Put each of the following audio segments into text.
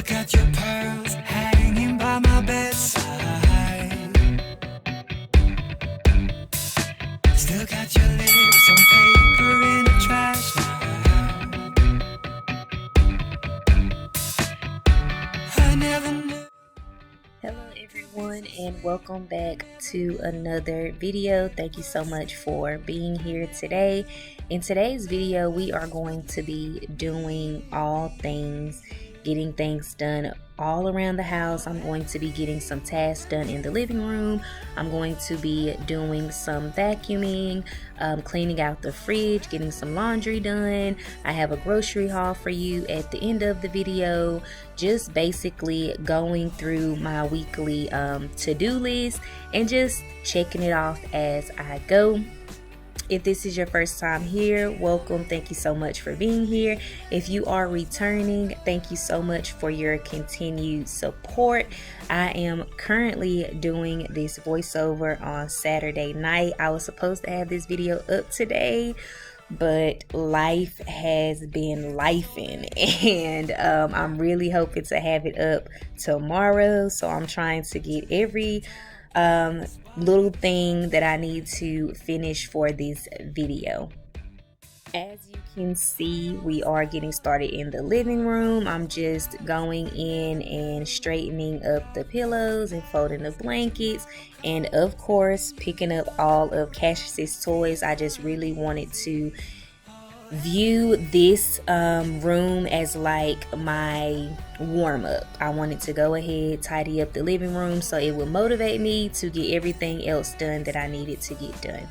Still got your pearls hanging by my bedside. Still got your lips on paper in a trash now. I never knew. Hello everyone, and welcome back to another video. Thank you so much for being here today. In today's video, we are going to be doing all things, getting things done all around the house. I'm going to be getting some tasks done in the living room. I'm going to be doing some vacuuming, cleaning out the fridge, getting some laundry done. I have a grocery haul for you at the end of the video. Just basically going through my weekly to-do list and just checking it off as I go. If this is your first time here, welcome. Thank you so much for being here. If you are returning, thank you so much for your continued support. I am currently doing this voiceover on Saturday night. I was supposed to have this video up today, but life has been lifing, and I'm really hoping to have it up tomorrow. So I'm trying to get every little thing that I need to finish for this video. As you can see, we are getting started in the living room. I'm just going in and straightening up the pillows and folding the blankets, and of course picking up all of Cassius's toys. I just really wanted to view this room as like my warm-up. I wanted to go ahead, tidy up the living room so it would motivate me to get everything else done that I needed to get done.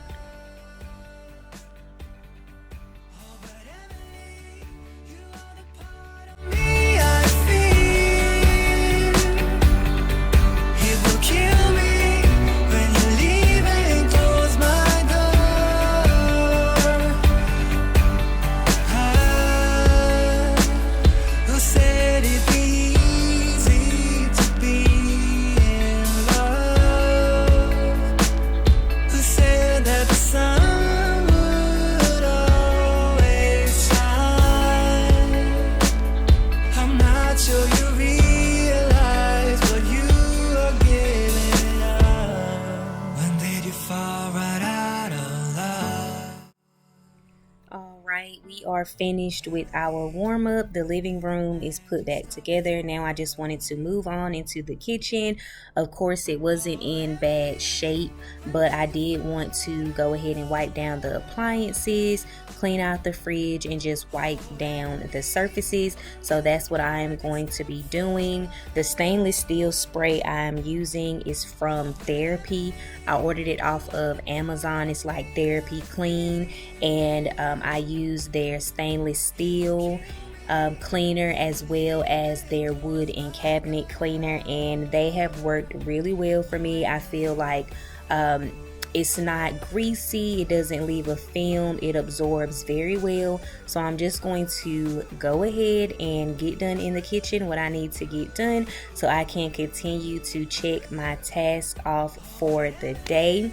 We are finished with our warm-up. The living room is put back together. Now I just wanted to move on into the kitchen. Of course, it wasn't in bad shape, but I did want to go ahead and wipe down the appliances, clean out the fridge, and just wipe down the surfaces. So that's what I am going to be doing. The stainless steel spray I'm using is from Therapy. I ordered it off of Amazon. It's like Therapy Clean, and I use their stainless steel cleaner as well as their wood and cabinet cleaner, and they have worked really well for me. I feel like it's not greasy, it doesn't leave a film, it absorbs very well. So I'm just going to go ahead and get done in the kitchen what I need to get done so I can continue to check my task off for the day.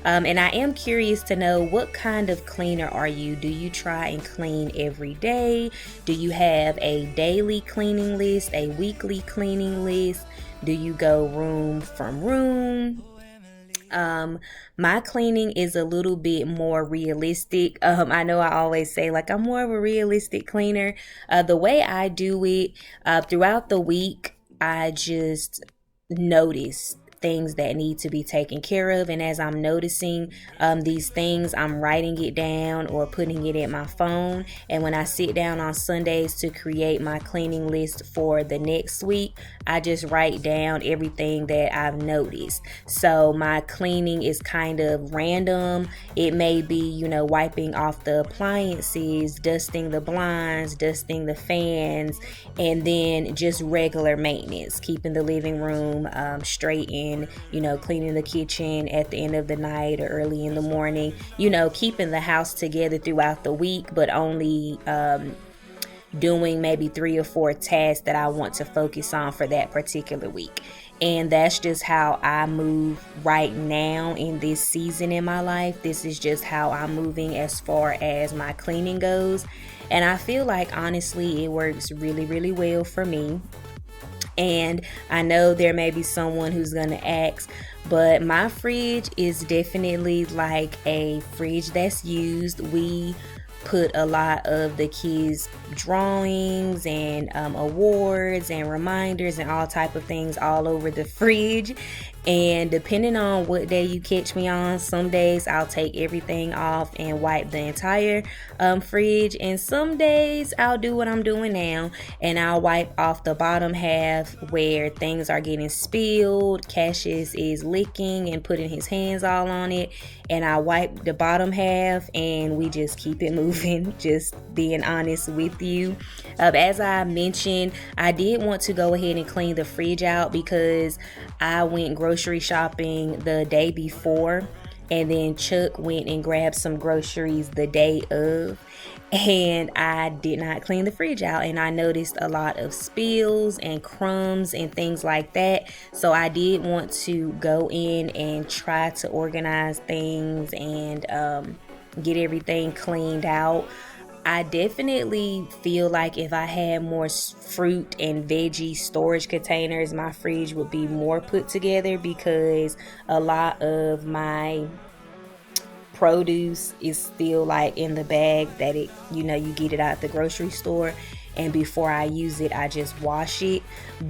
And I am curious to know, what kind of cleaner are you? Do you try and clean every day? Do you have a daily cleaning list, a weekly cleaning list? Do you go room from room? My cleaning is a little bit more realistic. I know I always say like I'm more of a realistic cleaner. The way I do it, throughout the week, I just notice things that need to be taken care of, and as I'm noticing these things, I'm writing it down or putting it in my phone. And when I sit down on Sundays to create my cleaning list for the next week, I just write down everything that I've noticed. So my cleaning is kind of random. It may be, you know, wiping off the appliances, dusting the blinds, dusting the fans, and then just regular maintenance, keeping the living room straight in, you know, cleaning the kitchen at the end of the night or early in the morning, you know, keeping the house together throughout the week, but only doing maybe 3 or 4 tasks that I want to focus on for that particular week. And that's just how I move right now in this season in my life. This is just how I'm moving as far as my cleaning goes. And I feel like honestly it works really, really well for me. And I know there may be someone who's gonna ask, but my fridge is definitely like a fridge that's used. We put a lot of the kids' drawings and awards and reminders and all type of things all over the fridge. And depending on what day you catch me on, some days I'll take everything off and wipe the entire fridge, and some days I'll do what I'm doing now and I'll wipe off the bottom half where things are getting spilled. Cassius is licking and putting his hands all on it, and I wipe the bottom half and we just keep it moving, just being honest with you. As I mentioned, I did want to go ahead and clean the fridge out because I went grocery shopping the day before, and then Chuck went and grabbed some groceries the day of, and I did not clean the fridge out, and I noticed a lot of spills and crumbs and things like that. So I did want to go in and try to organize things and get everything cleaned out. I definitely feel like if I had more fruit and veggie storage containers, my fridge would be more put together, because a lot of my produce is still like in the bag that you get it out the grocery store, and before I use it I just wash it.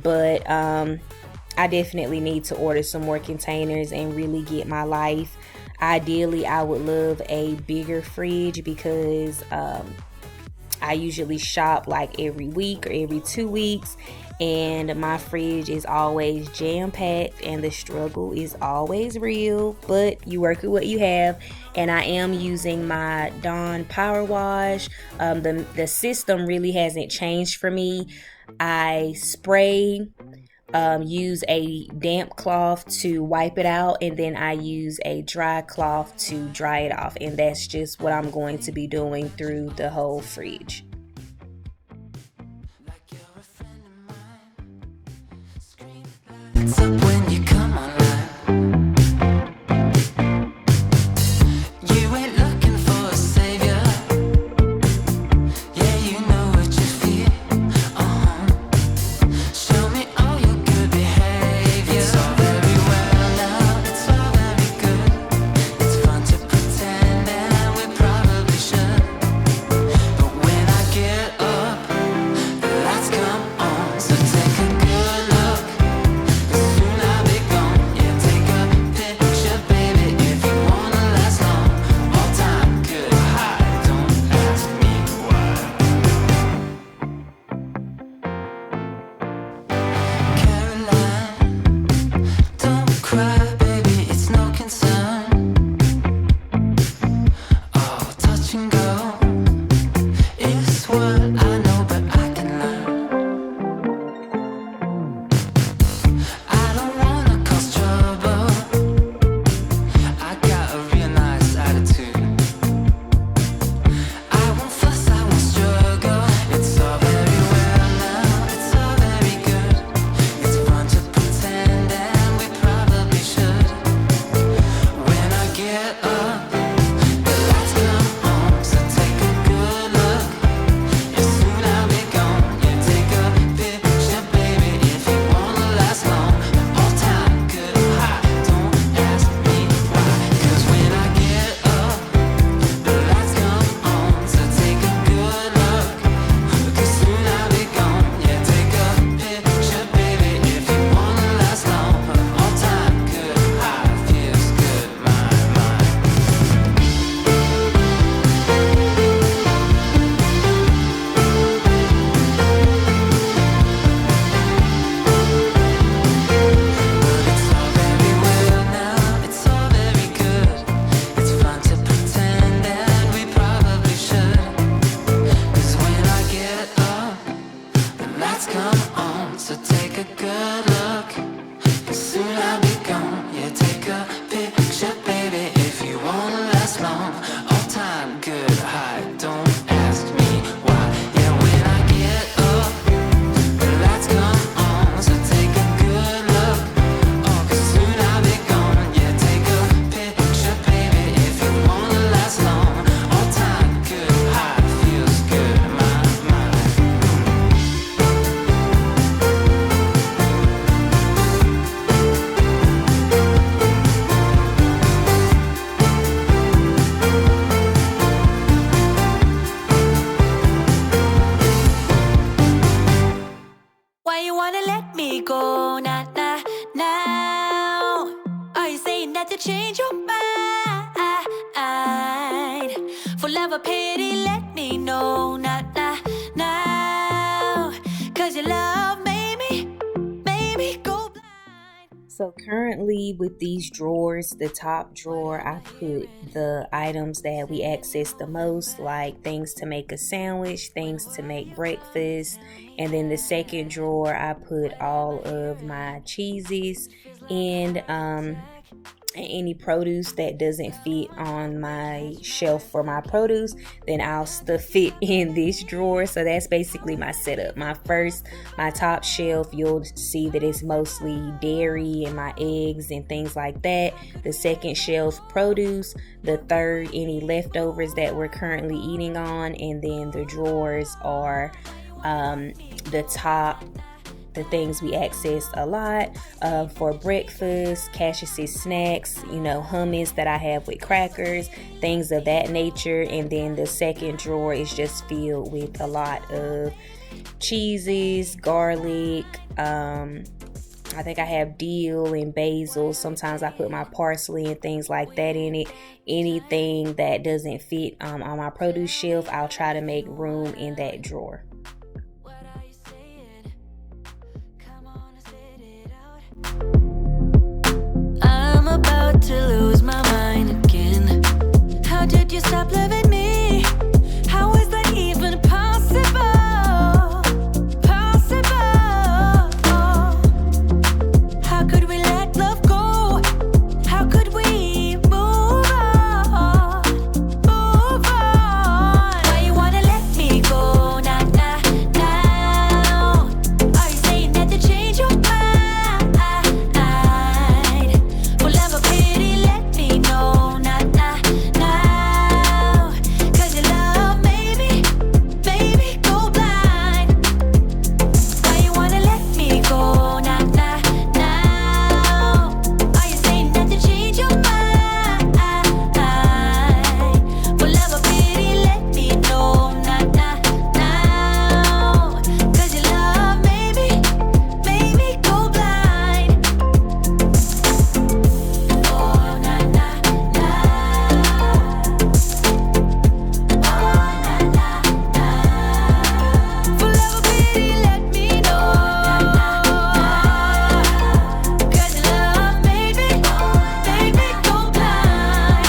But I definitely need to order some more containers and really get my life. Ideally, I would love a bigger fridge because I usually shop like every week or every 2 weeks, and my fridge is always jam-packed, and the struggle is always real, but you work with what you have. And I am using my Dawn Power Wash. The system really hasn't changed for me. I spray, use a damp cloth to wipe it out, and then I use a dry cloth to dry it off, and that's just what I'm going to be doing through the whole fridge. It's up when you come online. You ain't looking for a savior. Yeah, you know what you feel. Show me all your good behavior. It's all very well now, it's all very good. It's fun to pretend, and we probably should. But when I get up, the lights come on. So take a good look. Soon change your mind. For love or pity, let me know, not now. Cause your love made me go blind. So currently with these drawers, the top drawer, I put the items that we access the most, like things to make a sandwich, things to make breakfast. And then the second drawer, I put all of my cheeses and any produce that doesn't fit on my shelf for my produce, then I'll stuff it in this drawer. So that's basically my setup. My top shelf, you'll see that it's mostly dairy and my eggs and things like that. The second shelf, produce. The third, any leftovers that we're currently eating on. And then the drawers are the top, the things we access a lot for breakfast, Cassius's snacks, hummus that I have with crackers, things of that nature. And then the second drawer is just filled with a lot of cheeses, garlic, I think I have dill and basil. Sometimes I put my parsley and things like that in it. Anything that doesn't fit on my produce shelf, I'll try to make room in that drawer. I'm about to lose my mind again. How did you stop loving me? How is that even possible? How could we let love go? How could we move on? Why you wanna let me go now? Are you saying that to change your mind? For love or pity, let me know now. Cause your love made me go blind. Why you wanna let me go now? Are you saying that to change your mind? For love or pity, let me know now. Cause your love made me go blind. Oh, For love or pity, let me know. Cause your love made me go blind.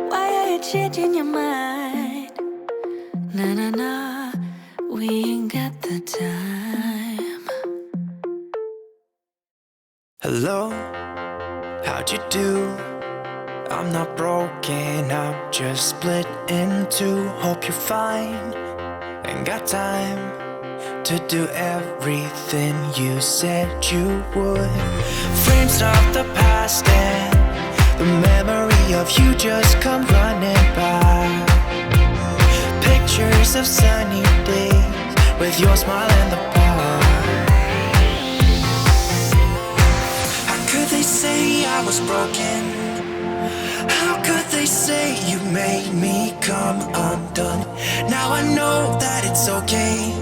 Why are you changing your mind? Nah, we ain't got the time. Hello, how'd you do? I'm not broken, I'm just split in two. Hope you're fine, ain't got time to do everything you said you would. Frames of the past and the memory of you just come running by. Pictures of sunny days with your smile in the bar. How could they say I was broken? How could they say you made me come undone? Now I know that it's okay.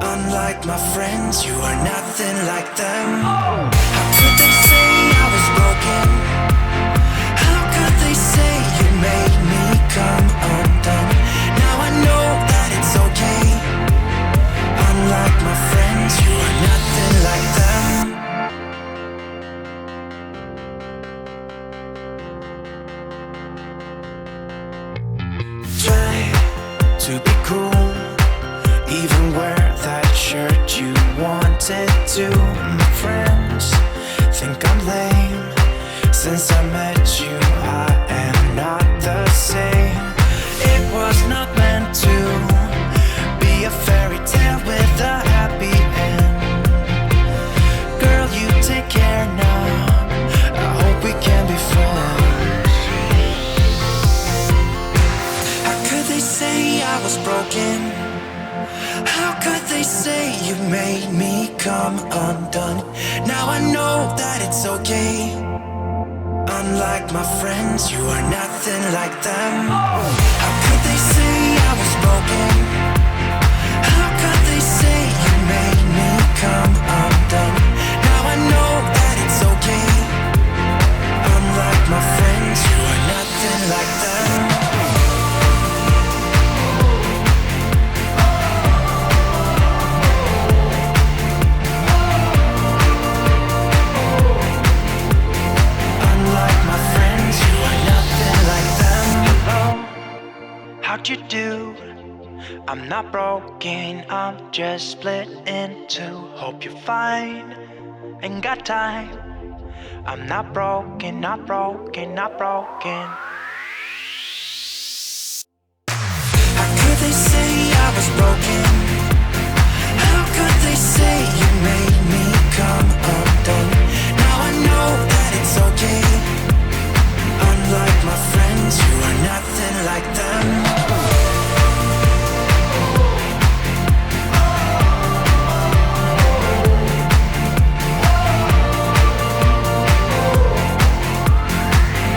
Unlike my friends, you are nothing like them. How could they say I was broken? How could they say you made me come undone? Now I know that it's okay. Unlike my friends, you are nothing like them. Try to be cool, even wear that shirt you wanted to. My friends think I'm lame. Since I met you, I am not the same. It was not meant to be a fairy tale with a happy end. Girl, you take care now. I hope we can be friends. How could they say I was broken? How could they say you made me come undone? Now I know that it's okay. Unlike my friends, you are nothing like them. How could they say I was broken? How could they say you made me come undone? Now I know that it's okay. how'd you do? I'm not broken, I'm just split in two. Hope you're fine, ain't got time. I'm not broken, not broken, not broken. How could they say I was broken? How could they say you made me come undone? Now I know that it's okay. Unlike my friends, you are nothing like them.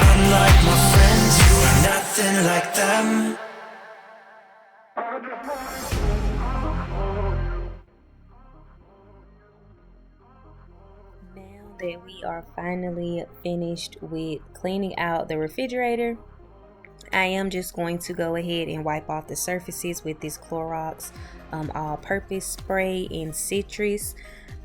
Unlike my friends, you are nothing like them. Now that we are finally finished with cleaning out the refrigerator, I am just going to go ahead and wipe off the surfaces with this Clorox all-purpose spray in citrus.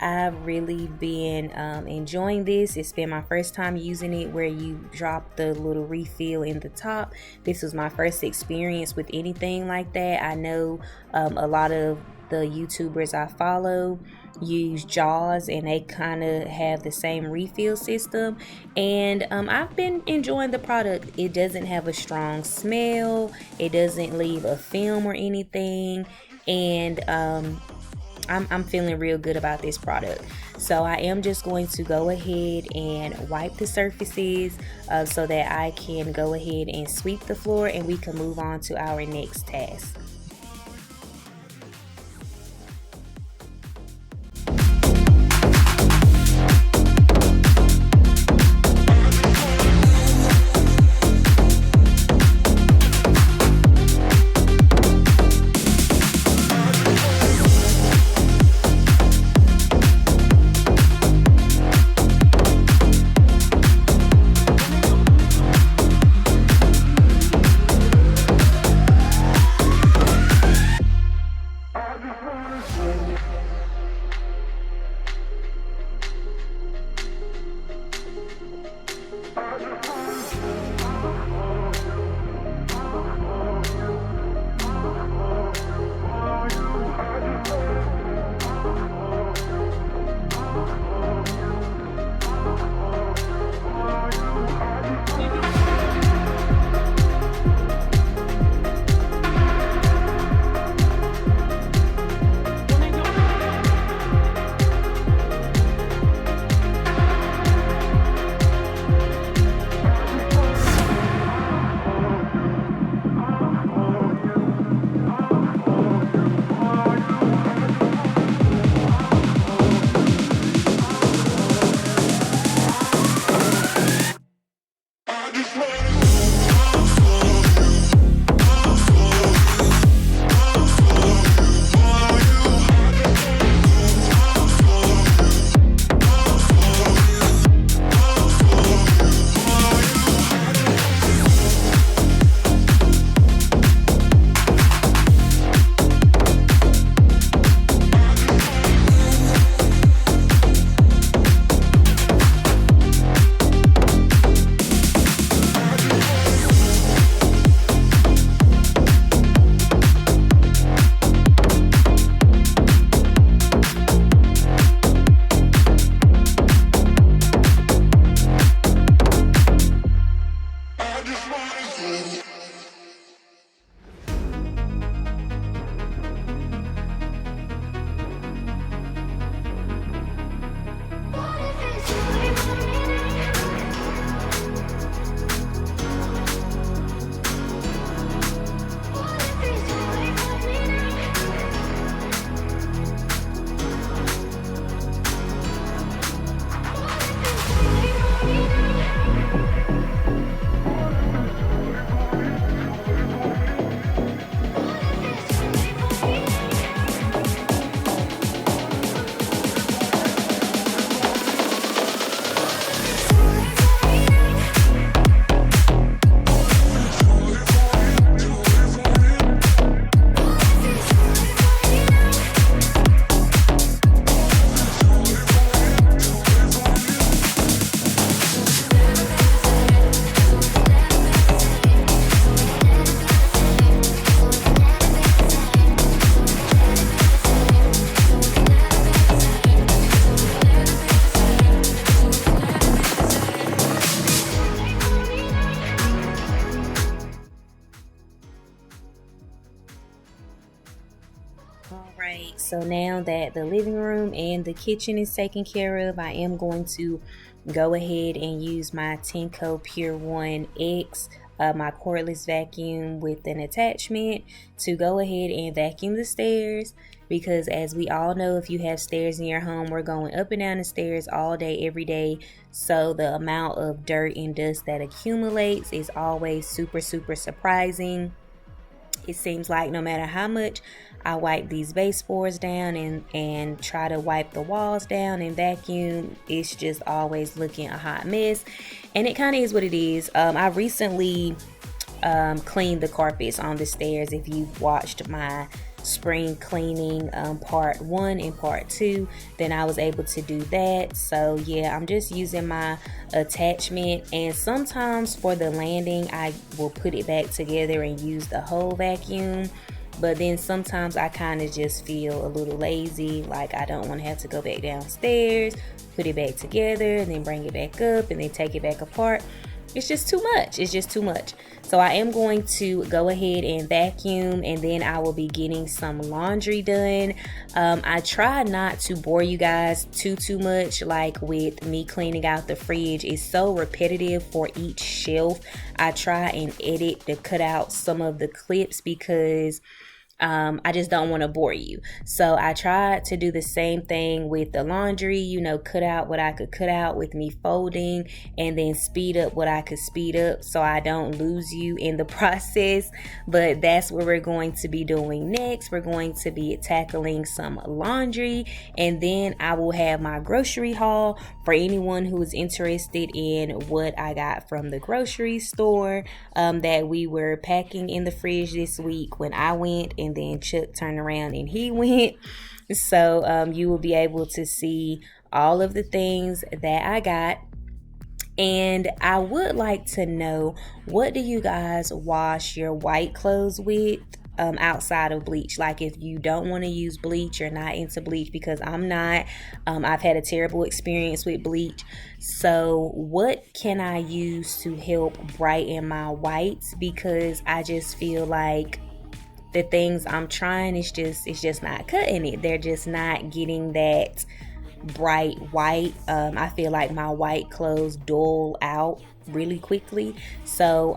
I've really been enjoying this. It's been my first time using it where you drop the little refill in the top. This was my first experience with anything like that. I know a lot of the YouTubers I follow use Jaws and they kind of have the same refill system, and I've been enjoying the product. It doesn't have a strong smell, it doesn't leave a film or anything, and I'm feeling real good about this product. So I am just going to go ahead and wipe the surfaces so that I can go ahead and sweep the floor and we can move on to our next task. Alright, so now that the living room and the kitchen is taken care of, I am going to go ahead and use my Tenco Pure One X, my cordless vacuum with an attachment, to go ahead and vacuum the stairs, because as we all know, if you have stairs in your home, we're going up and down the stairs all day, every day. So the amount of dirt and dust that accumulates is always super surprising. It seems like no matter how much I wipe these baseboards down and try to wipe the walls down and vacuum, it's just always looking a hot mess. And it kind of is what it is. I recently cleaned the carpets on the stairs. If you've watched my spring cleaning part 1 and part 2, then I was able to do that. So yeah, I'm just using my attachment, and sometimes for the landing I will put it back together and use the whole vacuum. But then sometimes I kind of just feel a little lazy, like I don't want to have to go back downstairs, put it back together, and then bring it back up, and then take it back apart. It's just too much. It's just too much. So I am going to go ahead and vacuum, and then I will be getting some laundry done. I try not to bore you guys too much, like with me cleaning out the fridge. It's so repetitive for each shelf. I try and edit to cut out some of the clips because I just don't want to bore you. So I tried to do the same thing with the laundry, cut out what I could cut out with me folding, and then speed up what I could speed up so I don't lose you in the process. But that's what we're going to be doing next. We're going to be tackling some laundry, and then I will have my grocery haul for anyone who is interested in what I got from the grocery store that we were packing in the fridge this week when I went, and then Chuck turned around and he went. So you will be able to see all of the things that I got. And I would like to know, what do you guys wash your white clothes with outside of bleach? Like, if you don't want to use bleach, you're not into bleach, because I'm not. I've had a terrible experience with bleach. So what can I use to help brighten my whites? Because I just feel like the things I'm trying, it's just not cutting it. They're just not getting that bright white. I feel like my white clothes dull out really quickly. So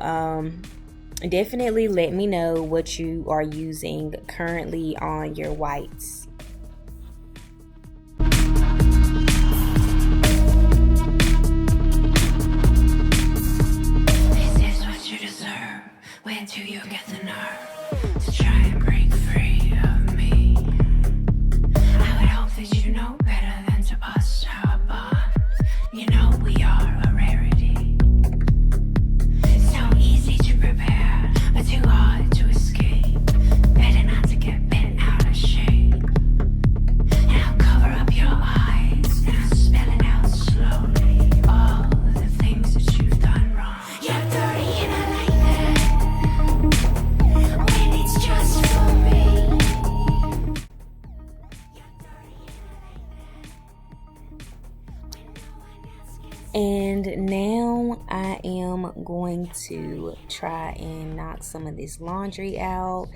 definitely let me know what you are using currently on your whites. This is what you deserve. Where do you get the nerve to try and break free of me? I would hope that you know better than to bust our bond. You know we are a rarity. It's so easy to prepare, but too hard to escape. Better not to get bent out of shape. Now cover up your eyes and I'll spell it out slowly. All the things that you've done wrong. You're dirty and I like that. When it's just for me. And now I am going to try and knock some of this laundry out.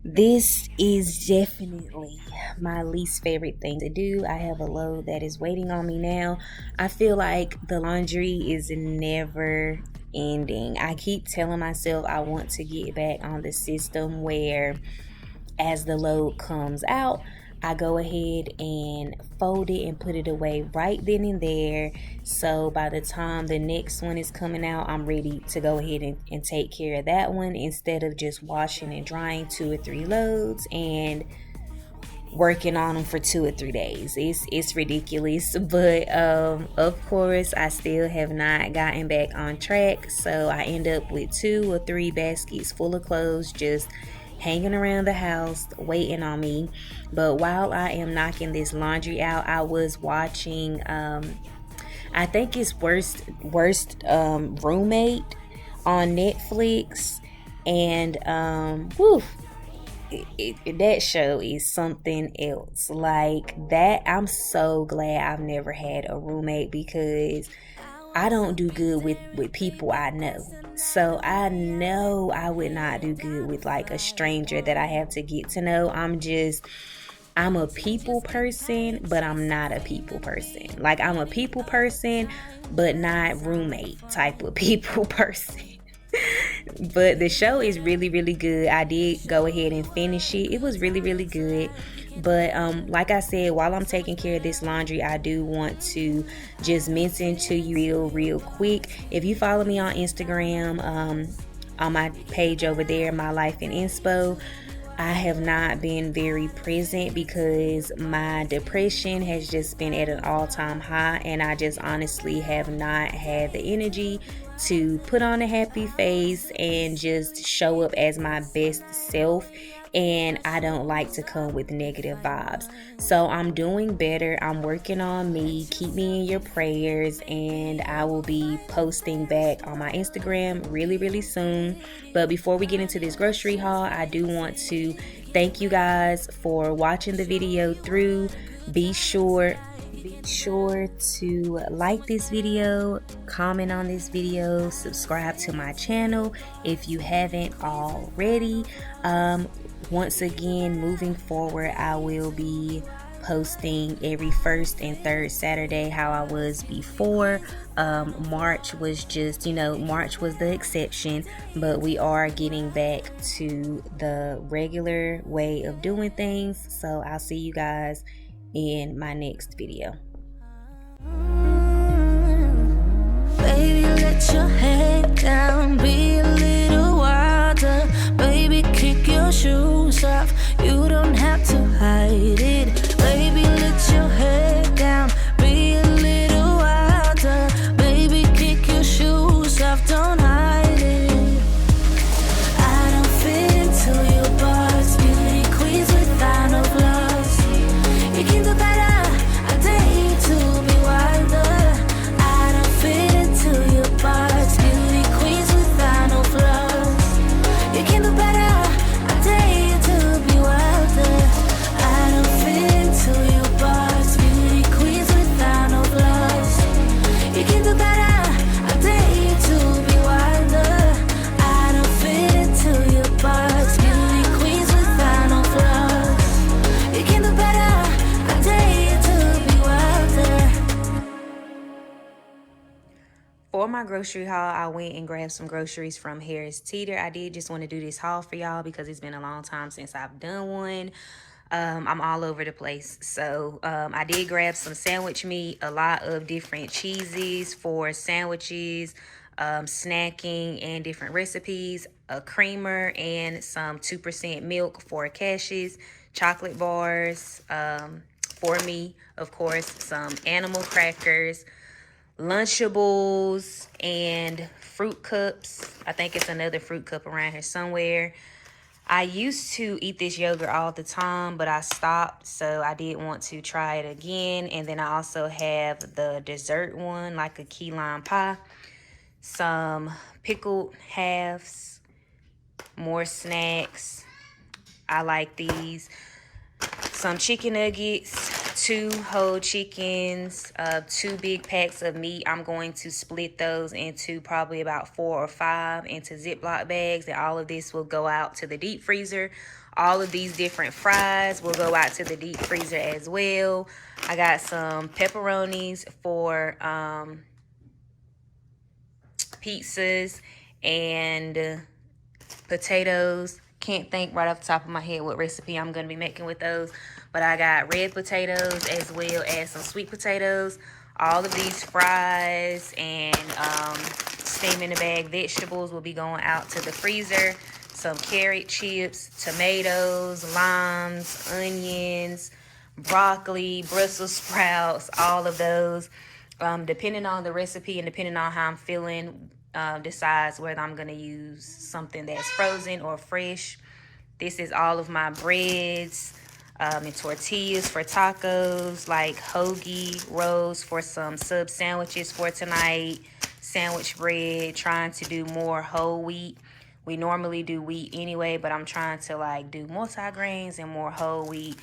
This is definitely my least favorite thing to do. I have a load that is waiting on me now. I feel like the laundry is never ending. I keep telling myself I want to get back on the system where as the load comes out, I go ahead and fold it and put it away right then and there. So by the time the next one is coming out, I'm ready to go ahead and take care of that one, instead of just washing and drying 2 or 3 loads and working on them for 2 or 3 days. It's ridiculous. But of course, I still have not gotten back on track. So I end up with 2 or 3 baskets full of clothes just hanging around the house waiting on me. But while I am knocking this laundry out, I was watching I think it's worst roommate on Netflix, and that show is something else. Like that, I'm so glad I've never had a roommate, because I don't do good with people I know. So I know I would not do good with like a stranger that I have to get to know. I'm a people person, but I'm not a people person. Like, I'm a people person, but not roommate type of people person. But the show is really, really good. I did go ahead and finish it. It was really, really good. But like I said, while I'm taking care of this laundry, I do want to just mention to you real quick. If you follow me on Instagram, on my page over there, My Life in Inspo, I have not been very present because my depression has just been at an all-time high, and I just honestly have not had the energy to put on a happy face and just show up as my best self. And I don't like to come with negative vibes. So I'm doing better. I'm working on me. Keep me in your prayers, and I will be posting back on my Instagram really, really soon. But before we get into this grocery haul, I do want to thank you guys for watching the video through. Be sure to like this video, comment on this video, subscribe to my channel if you haven't already. Once again, moving forward, I will be posting every first and third Saturday how I was before. March was just, March was the exception, but we are getting back to the regular way of doing things. So I'll see you guys in my next video. Baby, let your head down, be a little wilder. Baby, kick your shoes off, you don't have to hide it. Baby, let your head down, be a little wilder. Baby, kick your shoes off, don't hide it. I don't fit into your bars, beauty queens without no flaws. You can do better, I dare you to be wilder. I don't fit into your bars, beauty queens without no flaws. You can do better, I dare you to be wilder. I don't fit into your bars, beauty queens without no flaws. You can do better, I dare you to be wilder. I don't fit into your bars, beauty queens without no flaws. You can do better, I dare you to be wilder. For my grocery haul, I went and grabbed some groceries from Harris Teeter. I did just want to do this haul for y'all because it's been a long time since I've done one. I'm all over the place. So I did grab some sandwich meat, a lot of different cheeses for sandwiches, snacking, and different recipes, a creamer, and some 2% milk for cashews, chocolate bars for me, of course, some animal crackers, Lunchables, and fruit cups. I think it's another fruit cup around here somewhere. I used to eat this yogurt all the time, but I stopped, so I did want to try it again. And then I also have the dessert one, like a key lime pie, some pickled halves, more snacks. I like these. Some chicken nuggets, 2 whole chickens, 2 big packs of meat. I'm going to split those into probably about 4 or 5 into Ziploc bags, and all of this will go out to the deep freezer. All of these different fries will go out to the deep freezer as well. I got some pepperonis for pizzas and potatoes. Can't think right off the top of my head what recipe I'm going to be making with those. But I got red potatoes as well as some sweet potatoes. All of these fries and steam in the bag vegetables will be going out to the freezer. Some carrot chips, tomatoes, limes, onions, broccoli, Brussels sprouts, all of those. Depending on the recipe and depending on how I'm feeling, decides whether I'm going to use something that's frozen or fresh. This is all of my breads and tortillas for tacos, like hoagie rolls for some sub sandwiches for tonight, sandwich bread, trying to do more whole wheat. We normally do wheat anyway, but I'm trying to like do multi-grains and more whole wheat.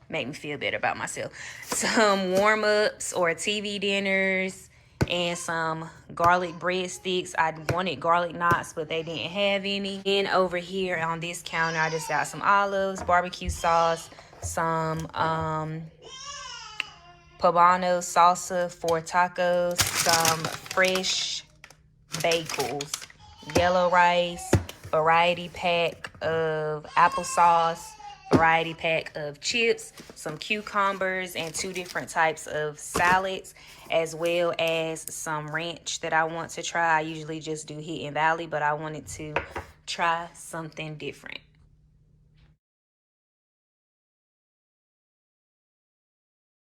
Make me feel better about myself. Some warm-ups or TV dinners, and some garlic breadsticks. I wanted garlic knots, but they didn't have any. And over here on this counter, I just got some olives, barbecue sauce, some poblano salsa for tacos, some fresh bagels, yellow rice, variety pack of applesauce, variety pack of chips, some cucumbers, and 2 different types of salads, as well as some ranch that I want to try. I usually just do Hidden Valley, but I wanted to try something different.